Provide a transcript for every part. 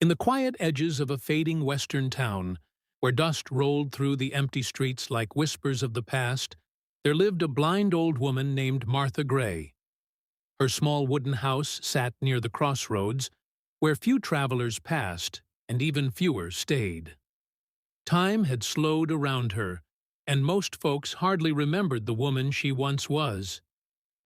In the quiet edges of a fading western town, where dust rolled through the empty streets like whispers of the past, there lived a blind old woman named Martha Gray. Her small wooden house sat near the crossroads, where few travelers passed and even fewer stayed. Time had slowed around her, and most folks hardly remembered the woman she once was.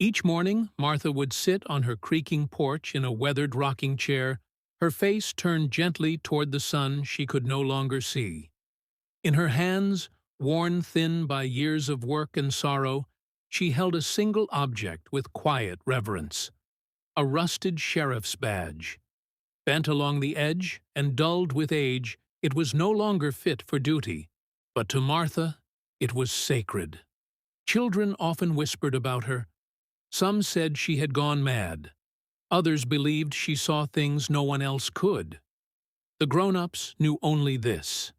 Each morning, Martha would sit on her creaking porch in a weathered rocking chair, her face turned gently toward the sun she could no longer see. In her hands, worn thin by years of work and sorrow, she held a single object with quiet reverence: a rusted sheriff's badge. Bent along the edge and dulled with age, it was no longer fit for duty, but to Martha it was sacred. Children often whispered about her. Some said she had gone mad. Others believed she saw things no one else could. The grown-ups knew only this: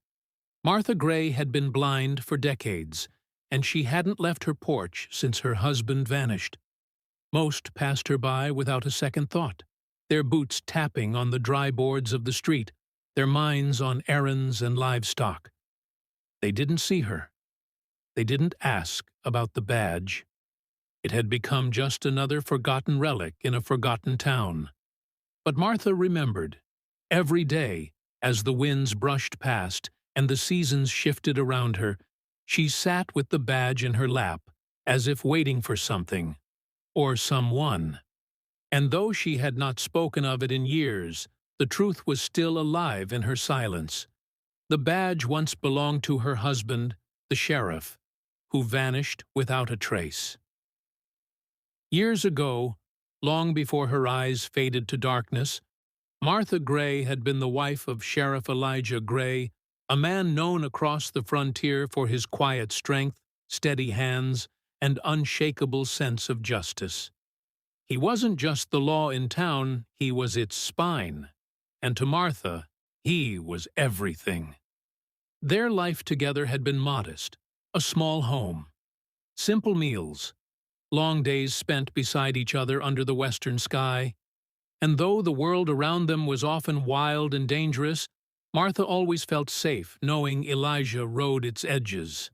Martha Gray had been blind for decades, and she hadn't left her porch since her husband vanished. Most passed her by without a second thought, their boots tapping on the dry boards of the street, their minds on errands and livestock. They didn't see her. They didn't ask about the badge. It had become just another forgotten relic in a forgotten town. But Martha remembered. Every day, as the winds brushed past and the seasons shifted around her, she sat with the badge in her lap, as if waiting for something, or someone. And though she had not spoken of it in years, the truth was still alive in her silence. The badge once belonged to her husband, the sheriff, who vanished without a trace. Years ago, long before her eyes faded to darkness, Martha Gray had been the wife of Sheriff Elijah Gray, a man known across the frontier for his quiet strength, steady hands, and unshakable sense of justice. He wasn't just the law in town, he was its spine. And to Martha, he was everything. Their life together had been modest: a small home, simple meals, long days spent beside each other under the western sky. And though the world around them was often wild and dangerous, Martha always felt safe knowing Elijah rode its edges.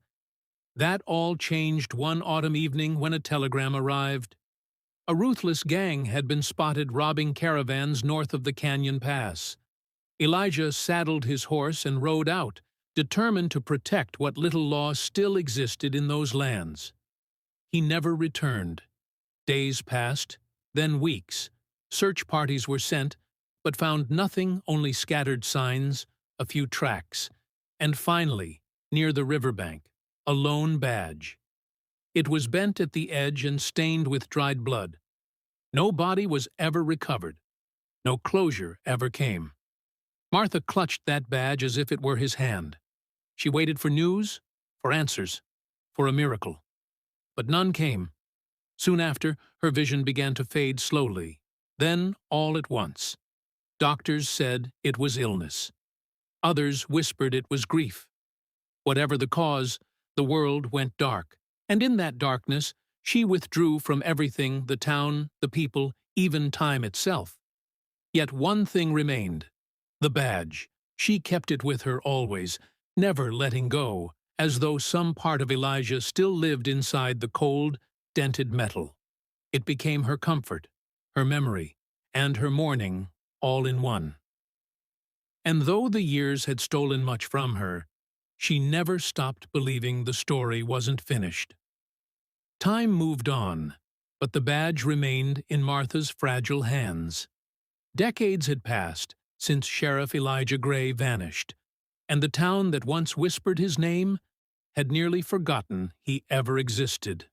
That all changed one autumn evening when a telegram arrived. A ruthless gang had been spotted robbing caravans north of the Canyon Pass. Elijah saddled his horse and rode out, determined to protect what little law still existed in those lands. He never returned. Days passed, then weeks. Search parties were sent, but found nothing, only scattered signs, a few tracks, and finally, near the riverbank, a lone badge. It was bent at the edge and stained with dried blood. No body was ever recovered. No closure ever came. Martha clutched that badge as if it were his hand. She waited for news, for answers, for a miracle. But none came. Soon after, her vision began to fade slowly. Then, all at once. Doctors said it was illness. Others whispered it was grief. Whatever the cause, the world went dark, and in that darkness, she withdrew from everything: the town, the people, even time itself. Yet one thing remained: the badge. She kept it with her always, never letting go, as though some part of Elijah still lived inside the cold, dented metal. It became her comfort, her memory, and her mourning, all in one. And though the years had stolen much from her, she never stopped believing the story wasn't finished. Time moved on, but the badge remained in Martha's fragile hands. Decades had passed since Sheriff Elijah Gray vanished, and the town that once whispered his name had nearly forgotten he ever existed.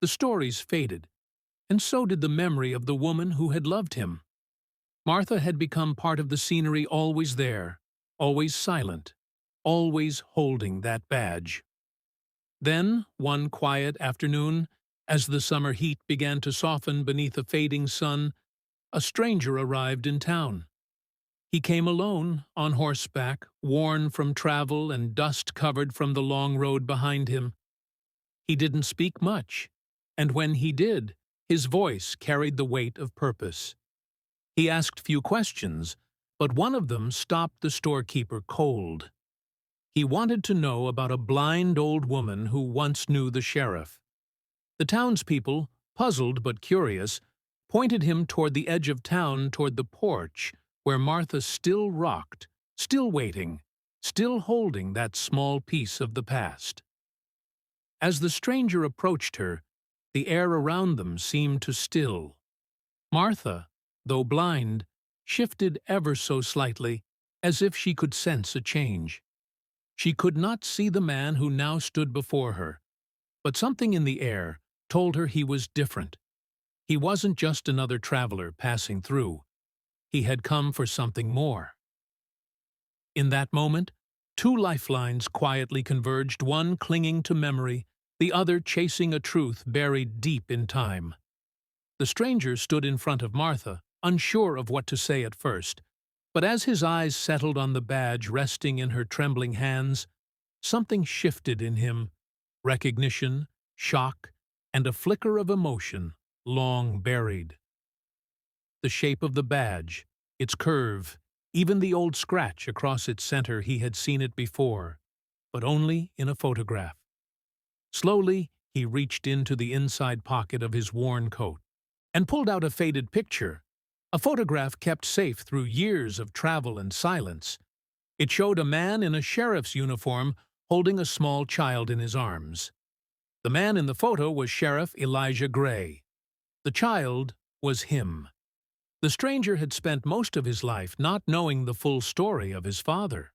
The stories faded, and so did the memory of the woman who had loved him. Martha had become part of the scenery, always there, always silent, always holding that badge. Then, one quiet afternoon, as the summer heat began to soften beneath a fading sun, a stranger arrived in town. He came alone, on horseback, worn from travel and dust-covered from the long road behind him. He didn't speak much, and when he did, his voice carried the weight of purpose. He asked few questions, But one of them stopped the storekeeper cold. He wanted to know about a blind old woman who once knew the sheriff. The townspeople, puzzled but curious, pointed him toward the edge of town, toward the porch, where Martha still rocked, still waiting, still holding that small piece of the past. As the stranger approached her, the air around them seemed to still. Martha, though blind, shifted ever so slightly, as if she could sense a change. She could not see the man who now stood before her, but something in the air told her he was different. He wasn't just another traveler passing through. He had come for something more. In that moment, two lifelines quietly converged, one clinging to memory, the other chasing a truth buried deep in time. The stranger stood in front of Martha, unsure of what to say at first, but as his eyes settled on the badge resting in her trembling hands, something shifted in him: recognition, shock, and a flicker of emotion long buried. The shape of the badge, its curve, even the old scratch across its center, he had seen it before, but only in a photograph. Slowly, he reached into the inside pocket of his worn coat and pulled out a faded picture, a photograph kept safe through years of travel and silence. It showed a man in a sheriff's uniform holding a small child in his arms. The man in the photo was Sheriff Elijah Gray. The child was him. The stranger had spent most of his life not knowing the full story of his father.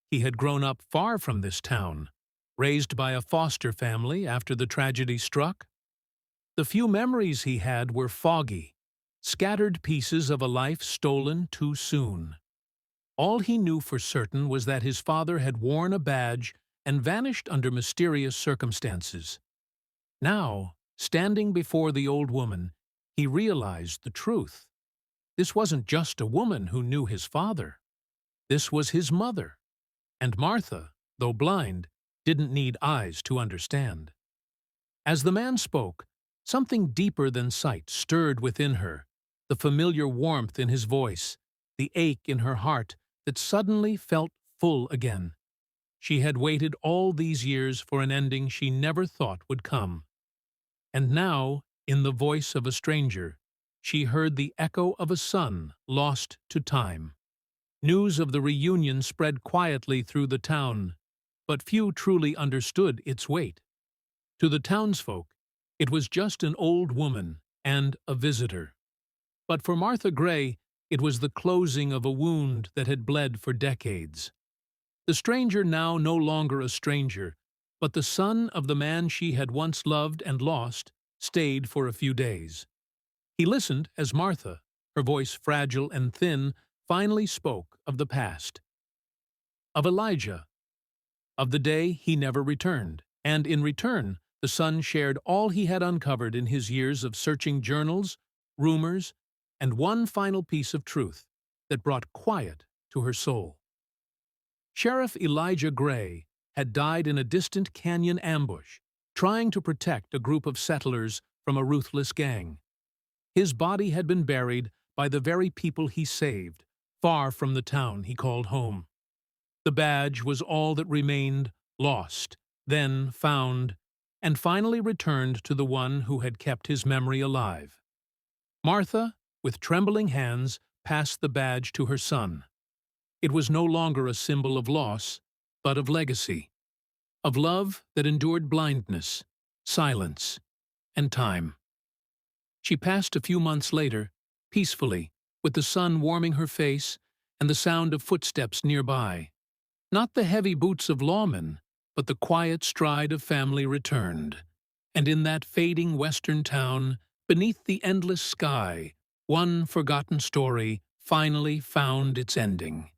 He had grown up far from this town, raised by a foster family after the tragedy struck. The few memories he had were foggy, scattered pieces of a life stolen too soon. All he knew for certain was that his father had worn a badge and vanished under mysterious circumstances. Now, standing before the old woman, he realized the truth. This wasn't just a woman who knew his father. This was his mother. And Martha, though blind, didn't need eyes to understand. As the man spoke, something deeper than sight stirred within her, the familiar warmth in his voice, the ache in her heart that suddenly felt full again. She had waited all these years for an ending she never thought would come. And now, in the voice of a stranger, she heard the echo of a son lost to time. News of the reunion spread quietly through the town, but few truly understood its weight. To the townsfolk, it was just an old woman and a visitor. But for Martha Gray, it was the closing of a wound that had bled for decades. The stranger, now no longer a stranger, but the son of the man she had once loved and lost, stayed for a few days. He listened as Martha, her voice fragile and thin, finally spoke of the past. Of Elijah. Of the day he never returned, and in return, the son shared all he had uncovered in his years of searching journals, rumors, and one final piece of truth that brought quiet to her soul. Sheriff Elijah Gray had died in a distant canyon ambush, trying to protect a group of settlers from a ruthless gang. His body had been buried by the very people he saved, far from the town he called home. The badge was all that remained, lost, then found, and finally returned to the one who had kept his memory alive. Martha, with trembling hands, passed the badge to her son. It was no longer a symbol of loss, but of legacy, of love that endured blindness, silence, and time. She passed a few months later, peacefully, with the sun warming her face and the sound of footsteps nearby. Not the heavy boots of lawmen, but the quiet stride of family returned. And in that fading western town, beneath the endless sky, one forgotten story finally found its ending.